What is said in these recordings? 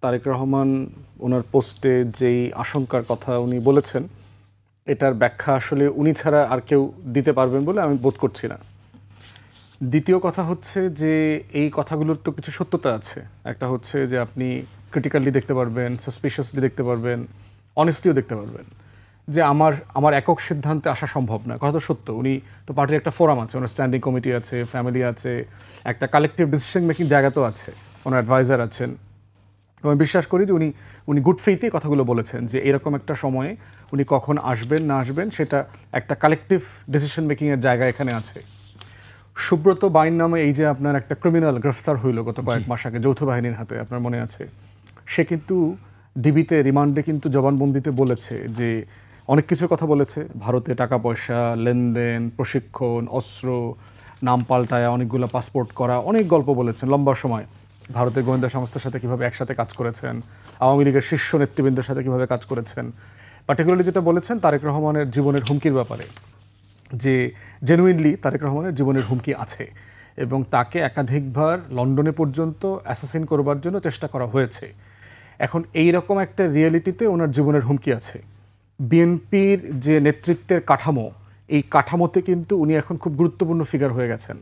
তারেক রহমান ওনার পোস্টে যেই আশঙ্কার কথা উনি বলেছেন এটার ব্যাখ্যা আসলে উনি ছাড়া আর কেউ দিতে পারবেন বলে আমি বোধ করছি না। দ্বিতীয় কথা হচ্ছে যে এই কথাগুলোর তো কিছু সত্যতা আছে। একটা হচ্ছে যে আপনি ক্রিটিক্যালি দেখতে পারবেন, সাসপিশিয়াসলি দেখতে পারবেন, অনেস্টলিও দেখতে পারবেন যে আমার একক সিদ্ধান্তে আসা সম্ভব না। কথা তো সত্য। উনি তো পার্টির একটা ফোরাম আছে, ওনার স্ট্যান্ডিং কমিটি আছে, ফ্যামিলি আছে, একটা কালেকটিভ ডিসিশন মেকিং জায়গা তো আছে, ওনার অ্যাডভাইজার আছেন। আমি বিশ্বাস করি যে উনি গুড ফেইথে কথাগুলো বলেছেন যে এরকম একটা সময়ে উনি কখন আসবেন না আসবেন সেটা একটা কালেকটিভ ডিসিশন মেকিংয়ের জায়গা এখানে আছে। সুব্রত বাইন নামে এই যে আপনার একটা ক্রিমিনাল গ্রেফতার হইল গত কয়েক মাস আগে যৌথ বাহিনীর হাতে, আপনার মনে আছে? সে কিন্তু ডিবিতে রিমান্ডে কিন্তু জবানবন্দিতে বলেছে যে অনেক কিছুর কথা বলেছে, ভারতে টাকা পয়সা লেনদেন, প্রশিক্ষণ, অস্ত্র, নাম পাল্টায়, অনেকগুলো পাসপোর্ট করা, অনেক গল্প বলেছেন লম্বা সময়। ভারতের গোয়েন্দা সংস্থার সাথে কীভাবে একসাথে কাজ করেছেন, আওয়ামী লীগের শীর্ষ নেতৃবৃন্দের সাথে কীভাবে কাজ করেছেন। পার্টিকুলারলি যেটা বলেছেন তারেক রহমানের জীবনের হুমকির ব্যাপারে, যে জেনুইনলি তারেক রহমানের জীবনের হুমকি আছে এবং তাকে একাধিকবার লন্ডনে পর্যন্ত অ্যাসাসিন করবার জন্য চেষ্টা করা হয়েছে। এখন এই রকম একটা রিয়েলিটিতে ওনার জীবনের হুমকি আছে। বিএনপির যে নেতৃত্বের কাঠামো, এই কাঠামোতে কিন্তু উনি এখন খুব গুরুত্বপূর্ণ ফিগার হয়ে গেছেন।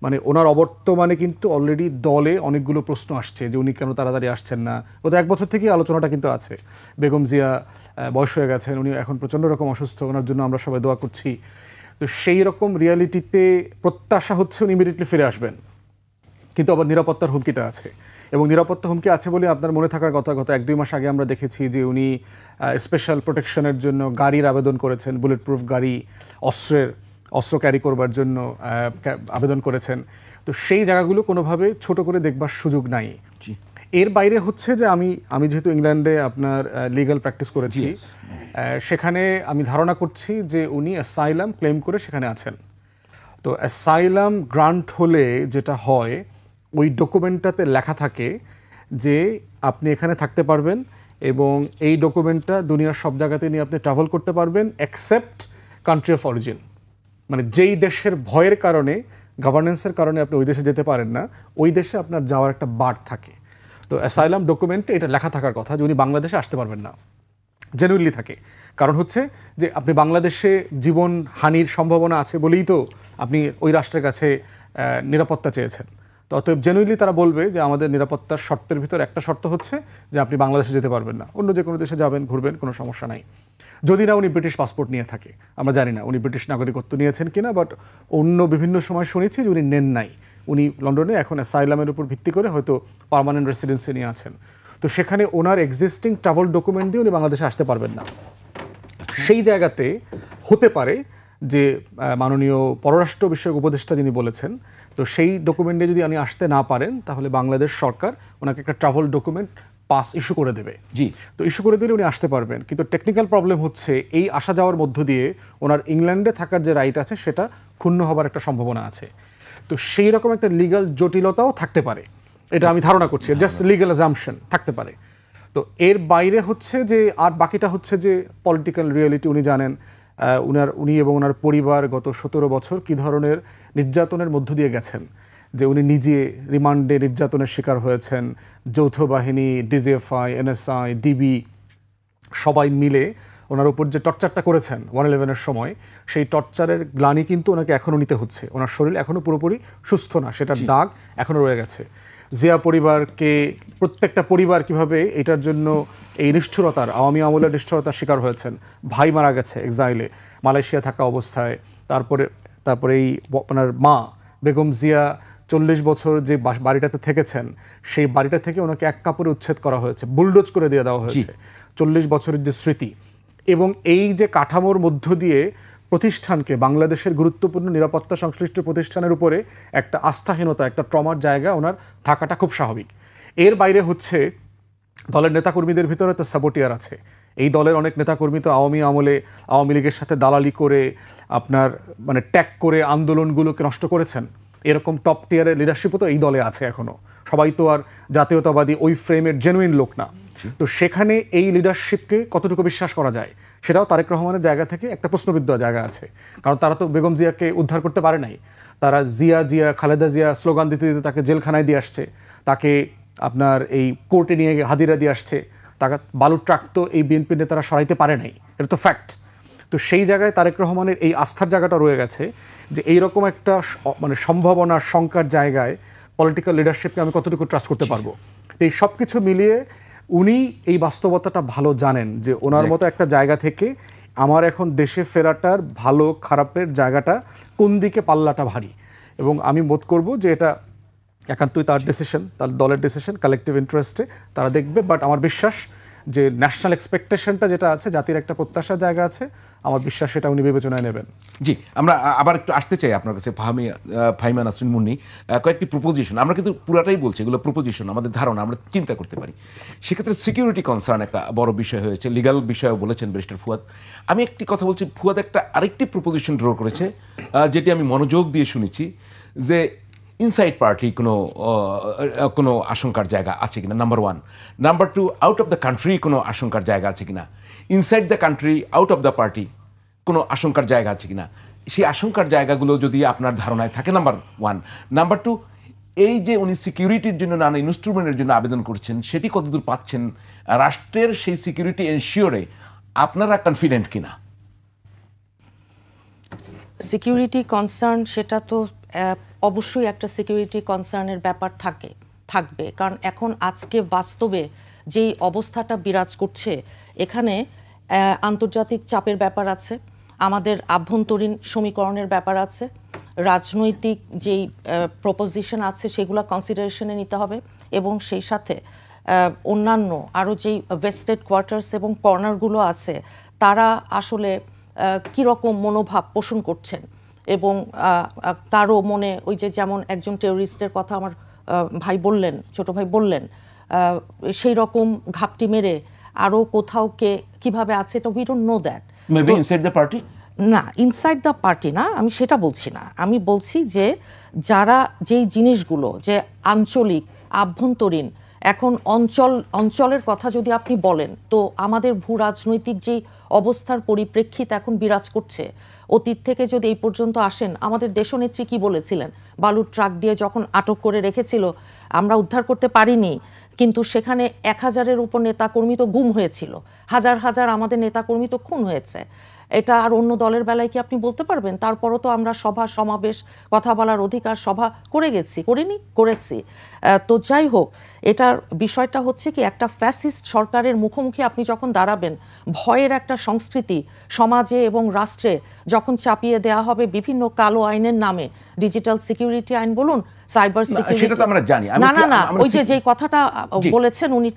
মানে ওনার অবর্তমানে কিন্তু অলরেডি দলে অনেকগুলো প্রশ্ন আসছে যে উনি কেন তাড়াতাড়ি আসছেন না। গত এক বছর থেকেই আলোচনাটা কিন্তু আছে। বেগম জিয়া বয়স হয়ে গেছেন, উনি এখন প্রচণ্ড রকম অসুস্থ, ওনার জন্য আমরা সবাই দোয়া করছি। তো সেই রকম রিয়ালিটিতে প্রত্যাশা হচ্ছে উনি ইমিডিয়েটলি ফিরে আসবেন, কিন্তু আবার নিরাপত্তার হুমকিটা আছে। এবং নিরাপত্তা হুমকি আছে বলে আপনার মনে থাকার কথা, গত 1-2 মাস আগে আমরা দেখেছি যে উনি স্পেশাল প্রোটেকশনের জন্য গাড়ির আবেদন করেছেন, বুলেট প্রুফ গাড়ি, অস্ত্র ক্যারি করবার জন্য আবেদন করেছেন। তো সেই জায়গাগুলো কোনোভাবে ছোট করে দেখবার সুযোগ নাই। এর বাইরে হচ্ছে যে আমি যেহেতু ইংল্যান্ডে আপনার লিগ্যাল প্র্যাকটিস করেছি, সেখানে আমি ধারণা করছি যে উনি অ্যাসাইলাম ক্লেম করে সেখানে আছেন। তো অ্যাসাইলাম গ্রান্ট হলে যেটা হয়, ওই ডকুমেন্টটাতে লেখা থাকে যে আপনি এখানে থাকতে পারবেন এবং এই ডকুমেন্টটা দুনিয়ার সব জায়গাতে নিয়ে আপনি ট্রাভেল করতে পারবেন এক্সেপ্ট কান্ট্রি অফ অরিজিন। মানে যেই দেশের ভয়ের কারণে, গভর্নেন্সের কারণে আপনি ওই দেশে যেতে পারেন না, ওই দেশে আপনার যাওয়ার একটা বার থাকে। তো অ্যাসাইলাম ডকুমেন্টে এটা লেখা থাকার কথা যে উনি বাংলাদেশে আসতে পারবেন না, জেনুইনলি থাকে। কারণ হচ্ছে যে আপনি বাংলাদেশে জীবন হানির সম্ভাবনা আছে বলেই তো আপনি ওই রাষ্ট্রের কাছে নিরাপত্তা চেয়েছেন। তো অতএব জেনুইনলি তারা বলবে যে আমাদের নিরাপত্তার শর্তের ভিতর একটা শর্ত হচ্ছে যে আপনি বাংলাদেশে যেতে পারবেন না, অন্য যে কোনো দেশে যাবেন, ঘুরবেন, কোনো সমস্যা নাই। যদি না উনি ব্রিটিশ পাসপোর্ট নিয়ে থাকে, আমরা জানি না উনি ব্রিটিশ নাগরিকত্ব নিয়েছেন কিনা, বাট অন্য বিভিন্ন সময় শুনেছি যে উনি নেন নাই। উনি লন্ডনে এখন অ্যাসাইলামের উপর ভিত্তি করে হয়তো পার্মানেন্ট রেসিডেন্সি নিয়ে আছেন। তো সেখানে ওনার এক্সিস্টিং ট্রাভেল ডকুমেন্ট দিয়ে উনি বাংলাদেশে আসতে পারবেন না। সেই জায়গাতে হতে পারে যে মাননীয় পররাষ্ট্র বিষয়ক উপদেষ্টা যিনি বলেছেন, তো সেই ডকুমেন্টে যদি উনি আসতে না পারেন তাহলে বাংলাদেশ সরকার ওনাকে একটা ট্রাভেল ডকুমেন্ট পাস ইস্যু করে দেবে। তো ইস্যু করে দিলে উনি আসতে পারবেন। কিন্তু টেকনিক্যাল প্রবলেম হচ্ছে এই আসা যাওয়ার মধ্য দিয়ে ওনার ইংল্যান্ডে থাকার যে রাইট আছে সেটা ক্ষুণ্ণ হবার একটা সম্ভাবনা আছে। তো সেই রকম একটা লিগ্যাল জটিলতাও থাকতে পারে, এটা আমি ধারণা করছি, জাস্ট লিগ্যাল অ্যাজাম্পশন থাকতে পারে। তো এর বাইরে হচ্ছে যে আর বাকিটা হচ্ছে যে পলিটিক্যাল রিয়েলিটি। উনি জানেন উনি এবং ওনার পরিবার গত 17 বছর কী ধরনের নির্যাতনের মধ্য দিয়ে গেছেন, যে উনি নিজে রিমান্ডে নির্যাতনের শিকার হয়েছেন। যৌথ বাহিনী, ডিজিএফআই, এনএসআই, ডিবি সবাই মিলে ওনার উপর যে টর্চারটা করেছেন 1/11-এর সময়, সেই টর্চারের গ্লানি কিন্তু ওনাকে এখনও নিতে হচ্ছে। ওনার শরীর এখনও পুরোপুরি সুস্থ না, সেটার দাগ এখনও রয়ে গেছে। জিয়া পরিবারকে, প্রত্যেকটা পরিবার কিভাবে এটার জন্য এই নিষ্ঠুরতার, আওয়ামী আমলের নিষ্ঠুরতার শিকার হয়েছেন। ভাই মারা গেছে এক্সাইলে, মালয়েশিয়া থাকা অবস্থায়। তারপরে এই আপনার মা বেগম জিয়া 40 বছর যে বাড়িটাতে থেকেছেন, সেই বাড়িটা থেকে ওনাকে এক কাপড়ে উচ্ছেদ করা হয়েছে, বুলডোজ করে দিয়ে দেওয়া হয়েছে। 40 বছরের যে স্মৃতি এবং এই যে কাঠামোর মধ্য দিয়ে প্রতিষ্ঠানকে, বাংলাদেশের গুরুত্বপূর্ণ নিরাপত্তা সংশ্লিষ্ট প্রতিষ্ঠানের উপরে একটা আস্থাহীনতা, একটা ট্রমার জায়গা ওনার থাকাটা খুব স্বাভাবিক। এর বাইরে হচ্ছে দলের নেতাকর্মীদের ভিতরে তো সাবোটিয়ার আছে। এই দলের অনেক নেতাকর্মী তো আওয়ামী আমলে আওয়ামী লীগের সাথে দালালি করে আপনার মানে ট্যাগ করে আন্দোলনগুলোকে নষ্ট করেছেন। এরকম টপ টিয়ারের লিডারশিপও তো এই দলে আছে এখনও। সবাই তো আর জাতীয়তাবাদী ওই ফ্রেমের জেনুইন লোক না। তো সেখানে এই লিডারশিপকে কতটুকু বিশ্বাস করা যায় সেটাও তারেক রহমানের জায়গা থেকে একটা প্রশ্নবিদ্ধ জায়গা আছে। কারণ তারা তো বেগম জিয়াকে উদ্ধার করতে পারে নাই। তারা জিয়া জিয়া খালেদা জিয়া স্লোগান দিতে দিতে তাকে জেলখানায় দিয়ে আসছে, তাকে আপনার এই কোর্টে নিয়ে হাজিরা দিয়ে আসছে, টাকা বালুর ট্রাক তো এই বিএনপি নেতারা সরাইতে পারে নাই, এটা তো ফ্যাক্ট। তো সেই জায়গায় তারেক রহমানের এই আস্থার জায়গাটা রয়ে গেছে যে এইরকম একটা মানে সম্ভাবনার শঙ্কার জায়গায় পলিটিক্যাল লিডারশিপকে আমি কতটুকু ট্রাস্ট করতে পারবো। এই সব কিছু মিলিয়ে উনি এই বাস্তবতাটা ভালো জানেন যে ওনার মতো একটা জায়গা থেকে আমার এখন দেশে ফেরাটার ভালো খারাপের জায়গাটা কোন দিকে পাল্লাটা ভারী, এবং আমি বোধ করব যে এটা একান্তই তার ডিসিশন, তার দলের ডিসিশন, কালেকটিভ ইন্টারেস্টে তারা দেখবে। বাট আমার বিশ্বাস যে ন্যাশনাল এক্সপেকটেশনটা যেটা আছে, জাতির একটা প্রত্যাশার জায়গা আছে, আমার বিশ্বাস সেটা উনি বিবেচনায় নেবেন। জি, আমরা আবার একটু আসতে চাই আপনার কাছে ফাহিমা নাসরিন মুন্নি। কয়েকটি প্রপোজিশন, আমরা কিন্তু পুরাটাই বলছি এগুলো প্রপোজিশন, আমাদের ধারণা, আমরা চিন্তা করতে পারি। সেক্ষেত্রে সিকিউরিটি কনসার্ন একটা বড় বিষয় হয়েছে, লিগাল বিষয়ও বলেছেন ব্যারিস্টার ফুয়াদ। আমি একটি কথা বলছি, ফুয়াদ আরেকটি প্রপোজিশন ড্র করেছে, যেটি আমি মনোযোগ দিয়ে শুনেছি, যে ইনসাইড পার্টি কোনো আশঙ্কার জায়গা আছে কিনা, number one. Number two, out of the country কোনো আশঙ্কার জায়গা আছে কিনা, inside the country, out of the party কোনো আশঙ্কার জায়গা আছে কিনা। সেই আশঙ্কার জায়গাগুলো যদি আপনার ধারণায় থাকে, নাম্বার ওয়ান। নাম্বার টু, এই যে উনি সিকিউরিটির জন্য নানা ইনস্ট্রুমেন্টের জন্য আবেদন করছেন, সেটি কতদূর পাচ্ছেন, রাষ্ট্রের সেই সিকিউরিটি এনশিওরে আপনারা কনফিডেন্ট কিনা? সিকিউরিটি কনসার্ন সেটা তো অবশ্যই একটা সিকিউরিটি কনসার্নের ব্যাপার থাকবে, কারণ এখন আজকে বাস্তবে যেই অবস্থাটা বিরাজ করছে, এখানে আন্তর্জাতিক চাপের ব্যাপার আছে, আমাদের আভ্যন্তরীণ সমীকরণের ব্যাপার আছে, রাজনৈতিক যেই প্রপোজিশন আছে সেগুলো কনসিডারেশনে নিতে হবে, এবং সেই সাথে অন্যান্য আরও যেই ওয়েস্টেড কোয়ার্টার্স এবং কর্নারগুলো আছে তারা আসলে কীরকম মনোভাব পোষণ করছেন, এবং তারও মনে ওই যে যেমন একজন টেররিস্টের কথা আমার ভাই বললেন, ছোট ভাই বললেন, সেই রকম ঘাপটি মেরে আরও কোথাও কে কীভাবে আছে, এটা we don't know that. Maybe inside the party না, ইনসাইড দ্য পার্টি না, আমি সেটা বলছি না। আমি বলছি যে যারা যেই জিনিসগুলো যে আঞ্চলিক আভ্যন্তরীণ, এখন অঞ্চলের কথা যদি আপনি বলেন, তো আমাদের ভূ রাজনৈতিক যেই অবস্থার পরিপ্রেক্ষিত এখন বিরাজ করছে, অতীত থেকে যদি এই পর্যন্ত আসেন, আমাদের দেশনেত্রী কি বলেছিলেন, বালুর ট্রাক দিয়ে যখন আটক করে রেখেছিল, আমরা উদ্ধার করতে পারিনি, কিন্তু সেখানে 1000-এর উপর নেতাকর্মী তো গুম হয়েছিল, হাজার হাজার আমাদের নেতাকর্মী তো খুন হয়েছে। এটা আর অন্য দলের বেলায় কি আপনি বলতে পারবেন? তারপরও তো আমরা সভা সমাবেশ, কথা বলার অধিকার, সভা করেছি। তো যাই হোক, এটার বিষয়টা হচ্ছে কি, একটা ফ্যাসিস্ট সরকারের মুখোমুখি আপনি যখন দাঁড়াবেন, ভয়ের একটা সংস্কৃতি সমাজে এবং রাষ্ট্রে যখন চাপিয়ে দেওয়া হবে বিভিন্ন কালো আইনের নামে, ডিজিটাল সিকিউরিটি আইন বলুন, সাইবার সিকিউরিটি, সেটা তো আমরা জানি। না, ওই যে কথাটা বলেছেন উনি,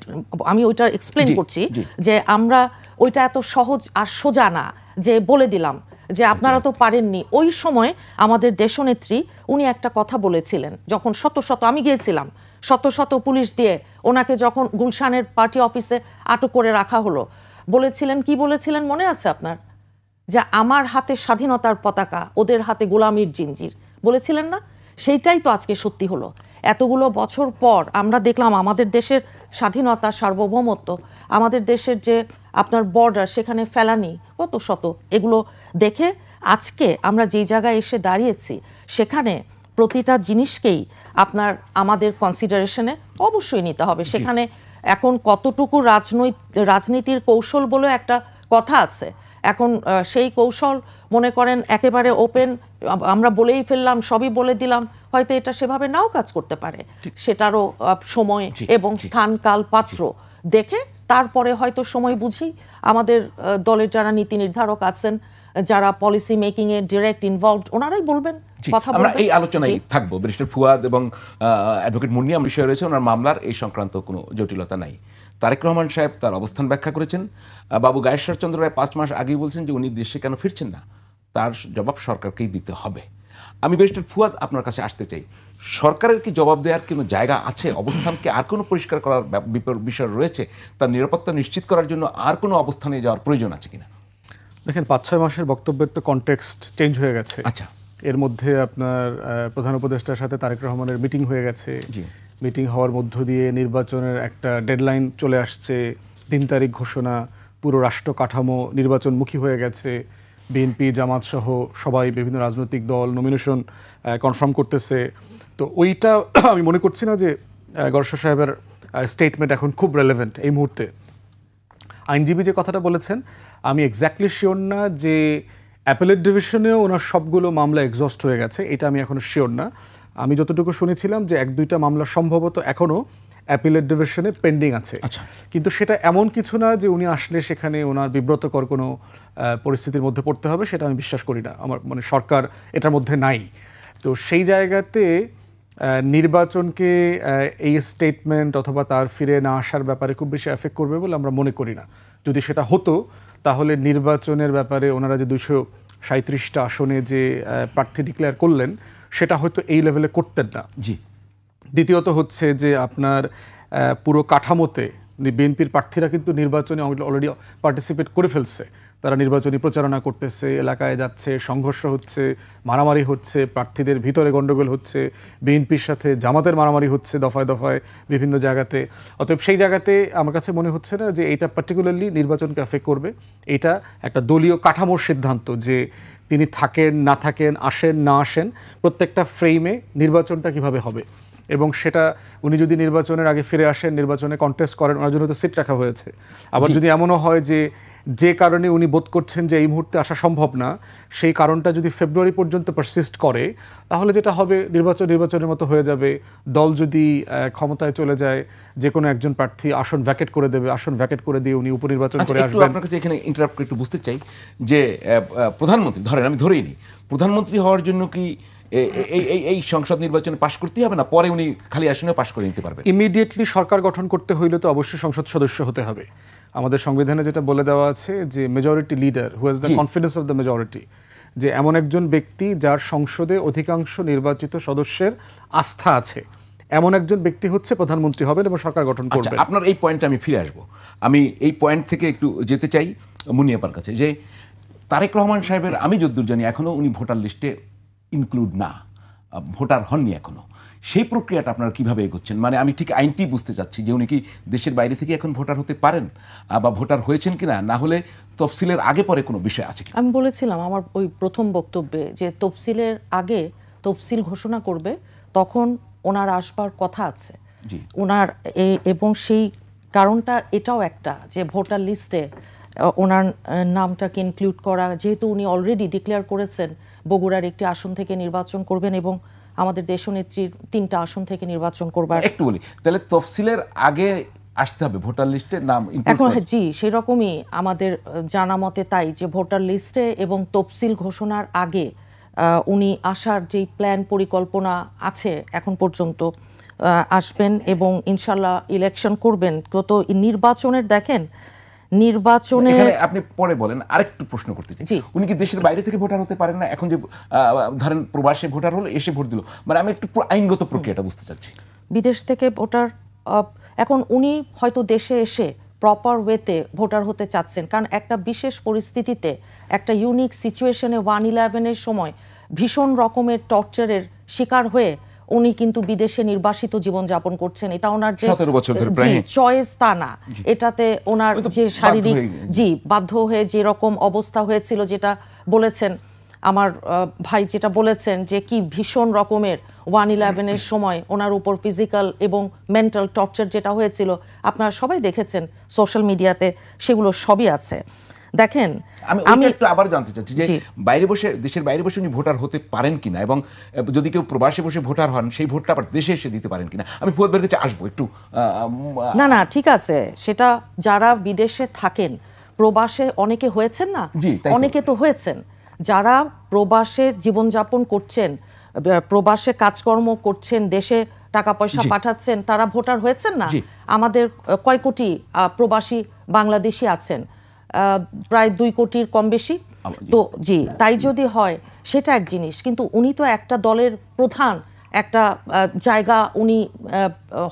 আমি ওইটা এক্সপ্লেন করছি যে আমরা ওইটা এত সহজ আর সোজা না যে বলে দিলাম যে আপনারা তো পারেননি। ওই সময় আমাদের দেশনেত্রী উনি একটা কথা বলেছিলেন, যখন শত শত, আমি গিয়েছিলাম, শত শত পুলিশ দিয়ে ওনাকে যখন গুলশানের পার্টি অফিসে আটক করে রাখা হলো, বলেছিলেন, কি বলেছিলেন মনে আছে আপনার? যে আমার হাতে স্বাধীনতার পতাকা, ওদের হাতে গোলামির জিঞ্জির, বলেছিলেন না? সেইটাই তো আজকে সত্যি হলো। এতগুলো বছর পর আমরা দেখলাম আমাদের দেশের স্বাধীনতা, সার্বভৌমত্ব, আমাদের দেশের যে আপনার বর্ডার, সেখানে ফেলানি কত শত, এগুলো দেখে আজকে আমরা যেই জায়গায় এসে দাঁড়িয়েছি, সেখানে প্রতিটা জিনিসকেই আপনার আমাদের কনসিডারেশনে অবশ্যই নিতে হবে। সেখানে এখন কতটুকু রাজনীতির কৌশল বলে একটা কথা আছে, এখন সেই কৌশল মনে করেন একেবারে ওপেন, আমরা বলেই ফেললাম, সবই বলে দিলাম, হয়তো এটা সেভাবে নাও কাজ করতে পারে। সেটারও সময় এবং স্থান, কাল, পাত্র দেখে তারপরে হয়তো সময় বুঝি আমাদের দলের যারা নীতি নির্ধারক আছেন, যারা policy making a direct involved, ওনারাই বলবেন, কথা বলবেন। আমরা এই আলোচনায় থাকবো। ব্যারিস্টার ফুয়াদ এবং অ্যাডভোকেট মুন্নি, বিষয় রয়েছে ওনার মামলার এই সংক্রান্ত কোনো জটিলতা নাই। তারেক রহমান সাহেব তার অবস্থান ব্যাখ্যা করেছেন। বাবু গায়েশ্বর চন্দ্র রায় 5 মাস আগেই বলছেন যে উনি দেশে কেন ফিরছেন না, তার জবাব সরকারকেই দিতে হবে। আমি ব্যারিস্টার ফুয়াদ আপনার কাছে আসতে চাই, সরকারের কি জবাব দেওয়ার কোনো জায়গা আছে? অবস্থানকে আর কোনো পরিষ্কার করার বিষয় রয়েছে? তার নিরাপত্তা নিশ্চিত করার জন্য আর কোনো অবস্থানে যাওয়ার প্রয়োজন আছে কিনা? দেখেন, 5-6 মাসের বক্তব্যের তো কনটেক্সট চেঞ্জ হয়ে গেছে। আচ্ছা, এর মধ্যে আপনার প্রধান উপদেষ্টার সাথে তারেক রহমানের মিটিং হয়ে গেছে। মিটিং হওয়ার মধ্য দিয়ে নির্বাচনের একটা ডেডলাইন চলে আসছে, 3 তারিখ ঘোষণা, পুরো রাষ্ট্র কাঠামো নির্বাচনমুখী হয়ে গেছে। বিএনপি, জামাত সহ সবাই, বিভিন্ন রাজনৈতিক দল নমিনেশন কনফার্ম করতেছে। তো ওইটা আমি মনে করছি না যে গড়শ্বর সাহেবের স্টেটমেন্ট এখন খুব রেলেভেন্ট এই মুহূর্তে। আইনজীবী যে কথাটা বলেছেন আমি এক্স্যাক্টলি শিওর না যে অ্যাপেলেট ডিভিশনেও ওনার সবগুলো মামলা এক্সস্ট হয়ে গেছে, এটা আমি এখনো শিওর না। আমি যতটুকু শুনেছিলাম যে 1-2টা মামলা সম্ভবত এখনও অ্যাপিলেট ডিভিশনে পেন্ডিং আছে। কিন্তু সেটা এমন কিছু না যে উনি আসলে সেখানে ওনার বিব্রতকর কোনো পরিস্থিতির মধ্যে পড়তে হবে, সেটা আমি বিশ্বাস করি না। আমার মানে সরকার এটার মধ্যে নাই। তো সেই জায়গাতে নির্বাচনকে এই স্টেটমেন্ট অথবা তার ফিরে না আসার ব্যাপারে খুব বেশি এফেক্ট করবে বলে আমরা মনে করি না। যদি সেটা হতো তাহলে নির্বাচনের ব্যাপারে ওনারা যে 237টা আসনে যে প্রার্থী ডিক্লেয়ার করলেন সেটা হয়তো এই লেভেলে করতেন না। জি। দ্বিতীয়ত হচ্ছে যে আপনার পুরো কাঠামোতে বিএনপির প্রার্থীরা কিন্তু নির্বাচনে অলরেডি পার্টিসিপেট করে ফেলছে। তারা নির্বাচনী প্রচারণা করতেছে, এলাকায় যাচ্ছে, সংঘর্ষ হচ্ছে, মারামারি হচ্ছে, প্রার্থীদের ভিতরে গণ্ডগোল হচ্ছে, বিএনপির সাথে জামাতের মারামারি হচ্ছে দফায় দফায় বিভিন্ন জায়গাতে। অতএব সেই জায়গাতে আমার কাছে মনে হচ্ছে না যে এইটা পার্টিকুলারলি নির্বাচনকে এফেক্ট করবে। এটা একটা দলীয় কাঠামোর সিদ্ধান্ত যে তিনি থাকেন না থাকেন, আসেন না আসেন, প্রত্যেকটা ফ্রেমে নির্বাচনটা কিভাবে হবে এবং সেটা উনি যদি নির্বাচনের আগে ফিরে আসেন, নির্বাচনে কন্টেস্ট করেন, ওনার জন্য তো সিট রাখা হয়েছে। আবার যদি এমনও হয় যে কারণে উনি বোধ করছেন যে এই মুহূর্তে আসা সম্ভব না, সেই কারণটা যদি ফেব্রুয়ারি পর্যন্ত পারসিস্ট করে তাহলে যেটা হবে নির্বাচনের মতো হয়ে যাবে। দল যদি ক্ষমতায় চলে যায় যে কোনো একজন প্রার্থী আসন ভ্যাকেট করে দেবে, আসন ভ্যাকেট করে দিয়ে উনি উপনির্বাচন করে আসবেন। আপনার কাছে এখানে ইন্টারাপ্ট করে একটু বুঝতে চাই যে প্রধানমন্ত্রী ধরেন, আমি ধরেই নিই, প্রধানমন্ত্রী হওয়ার জন্য কি এই সংসদ নির্বাচনে পাশ করতেই হবে না পরে উনি খালি আসনে পাশ করে নিতে পারবেন? ইমিডিয়েটলি সরকার গঠন করতে হইলে তো অবশ্যই সংসদ সদস্য হতে হবে। আমাদের সংবিধানে যেটা বলে দেওয়া আছে যে majority leader who has the confidence of the majority, যে এমন একজন ব্যক্তি যার সংসদে অধিকাংশ নির্বাচিত সদস্যের আস্থা আছে, এমন একজন ব্যক্তি হচ্ছে প্রধানমন্ত্রী হবেন এবং সরকার গঠন করবেন। আপনার এই পয়েন্টে আমি ফিরে আসবো। আমি এই পয়েন্ট থেকে একটু যেতে চাই মুনিয়াপার কাছে, যে তারেক রহমান সাহেবের আমি যদ্দূর জানি এখনো উনি ভোটার লিস্টে ইনক্লুড না, ভোটার হননি এখনো। সেই প্রক্রিয়াটা আপনারা কিভাবে এগোচ্ছেন? মানে আমি ঠিক আইনটি বুঝতে চাচ্ছি যে উনি কি দেশের বাইরে থেকে এখন ভোটার হতে পারেন বা ভোটার হয়েছেন কিনা, না হলে তফসিলের আগে পরে কোনো বিষয় আছে কিনা? আমি বলেছিলাম আমার ওই প্রথম বক্তব্যে যে তফসিলের আগে তফসিল ঘোষণা করবে, তখন ওনার আসবার কথা আছে ওনার, এবং সেই কারণটা এটাও একটা যে ভোটার লিস্টে ওনার নামটাকে ইনক্লুড করা, যেহেতু উনি অলরেডি ডিক্লেয়ার করেছেন বগুড়ার একটি আসন থেকে নির্বাচন করবেন এবং আমাদের দেশনেত্রীর 3টা আসন থেকে নির্বাচন করবার। একটু বলি তাহলে তফসিলের আগে আসতে হবে ভোটার লিস্টে নাম এখন। জি, সেই রকমই আমাদের জানা মতে, তাই যে ভোটার লিস্টে এবং তফসিল ঘোষণার আগে উনি আসার যেই প্ল্যান পরিকল্পনা আছে এখন পর্যন্ত আসবেন এবং ইনশাল্লাহ ইলেকশন করবেন। তো নির্বাচনের দেখেন নির্বাচনে আপনি পরে বলেন। আরেকটু প্রশ্ন করতে চাই, উনি কি দেশের বাইরে থেকে ভোটার হতে পারেন না? এখন যে ধরেন প্রবাসে ভোটার হলো, এসে ভোট দিল, মানে আমি একটু আইনগত প্রক্রিয়াটা বুঝতে চাচ্ছি। বিদেশ থেকে ভোটার, এখন উনি হয়তো দেশে এসে প্রপার ওয়েতে ভোটার হতে চাচ্ছেন, কারণ একটা বিশেষ পরিস্থিতিতে, একটা ইউনিক সিচুয়েশনে 1/11-এর সময় ভীষণ রকমের টর্চারের শিকার হয়ে উনি কিন্তু বিদেশে নির্বাসিত জীবন যাপন করছেন। এটা ওনার যে চয়েস তা না, এটাতে ওনার যে শারীরিক বাধ্য হয়ে যে রকম অবস্থা হয়েছিল, যেটা বলেছেন আমার ভাই, যেটা বলেছেন যে কি ভীষণ রকমের 1/11-এর সময় ওনার উপর ফিজিক্যাল এবং মেন্টাল টর্চার যেটা হয়েছিল, আপনারা সবাই দেখেছেন সোশ্যাল মিডিয়াতে, সেগুলো সবই আছে। দেখেন আমি একটু আবার জানতে চাচ্ছি যে বাইরে বসে, দেশের বাইরে বসে উনি ভোটার হতে পারেন কিনা, এবং যদি কেউ প্রবাসে বসে ভোটার হন সেই ভোটটা আবার দেশে এসে দিতে পারেন কিনা। আমি ফুয়াদ ভাইয়ের কাছে আসবো একটু। না ঠিক আছে, সেটা যারা বিদেশে থাকেন, প্রবাসে অনেকে হয়েছেন না, অনেকে তো হয়েছেন, যারা প্রবাসে জীবনযাপন করছেন, প্রবাসে কাজকর্ম করছেন, দেশে টাকা পয়সা পাঠাচ্ছেন, তারা ভোটার হয়েছেন না। আমাদের কয় কোটি প্রবাসী বাংলাদেশি আছেন, প্রায় 2 কোটির কম বেশি। তো তাই যদি হয় সেটা এক জিনিস, কিন্তু উনি তো একটা দলের প্রধান, একটা জায়গা উনি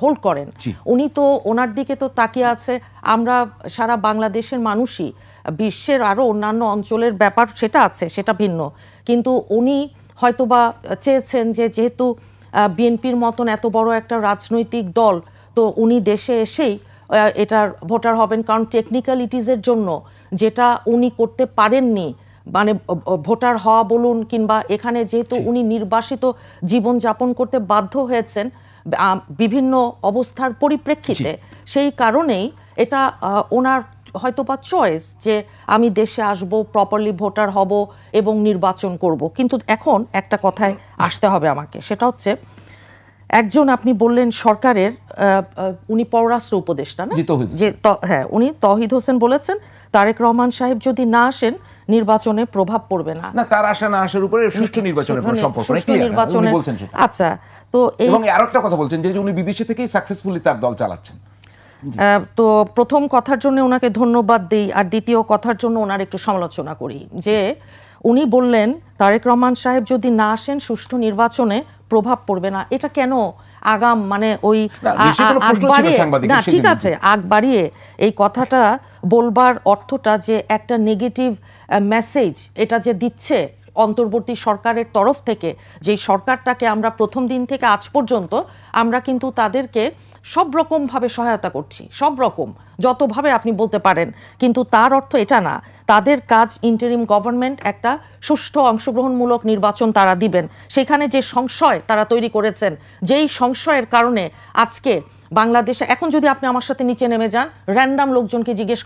হোল্ড করেন, উনি তো ওনার দিকে তো তাকিয়ে আছে আমরা সারা বাংলাদেশের মানুষই, বিশ্বের আরও অন্যান্য অঞ্চলের ব্যাপার সেটা আছে, সেটা ভিন্ন। কিন্তু উনি হয়তোবা চেয়েছেন যে যেহেতু বিএনপির মতন এত বড় একটা রাজনৈতিক দল, তো উনি দেশে এসেই এটার ভোটার হবেন, কারণ টেকনিক্যালিটিসের জন্য যেটা উনি করতে পারেননি, মানে ভোটার হওয়া বলুন, কিংবা এখানে যেহেতু উনি নির্বাসিত জীবন যাপন করতে বাধ্য হয়েছেন বিভিন্ন অবস্থার পরিপ্রেক্ষিতে, সেই কারণেই এটা ওনার হয়তোবা চয়েস যে আমি দেশে আসব, প্রপারলি ভোটার হব এবং নির্বাচন করব। কিন্তু এখন একটা কথায় আসতে হবে আমাকে, সেটা হচ্ছে একজন, আপনি বললেন সরকারের উনি পররাষ্ট্র উপদেষ্টা না, যে হ্যাঁ, উনি তৌহিদ হোসেন বলেছেন তারেক রহমান সাহেব যদি না আসেন নির্বাচনে প্রভাব পড়বে না। না, তার আসা না আসার উপরে সুষ্ঠু নির্বাচনের কোনো সম্পর্ক নেই, উনি বলছেন সেটা। আচ্ছা, তো এবং আরেকটা কথা বলছেন যে উনি বিদেশে থেকেই সাকসেসফুলি তার দল চালাচ্ছেন। তো প্রথম কথার জন্য ওনাকে ধন্যবাদ দিই, আর দ্বিতীয় কথার জন্য ওনার একটু সমালোচনা করি যে উনি বললেন তারেক রহমান সাহেব যদি না আসেন সুষ্ঠু নির্বাচনে প্রভাব পড়বে না। এটা কেন আগাম, মানে ওই আগ বাড়িয়ে, না ঠিক আছে, আগ বাড়িয়ে এই কথাটা বলবার অর্থটা যে একটা নেগেটিভ মেসেজ এটা যে দিচ্ছে অন্তর্বর্তী সরকারের তরফ থেকে, যে সরকারটাকে আমরা প্রথম দিন থেকে আজ পর্যন্ত আমরা কিন্তু তাদেরকে সব রকমভাবে সহায়তা করছি, সব রকম যতভাবে আপনি বলতে পারেন, কিন্তু তার অর্থ এটা না তাদের কাজ ইন্টারিম গভর্নমেন্ট একটা সুষ্ঠু অংশগ্রহণমূলক নির্বাচন তারা দিবেন। সেখানে যে সংশয় তারা তৈরি করেছেন, যেই সংশয়ের কারণে আজকে বাংলাদেশে, এখন যদি আপনি আমার সাথে নিচে নেমে যান, র্যান্ডাম লোকজনকে জিজ্ঞেস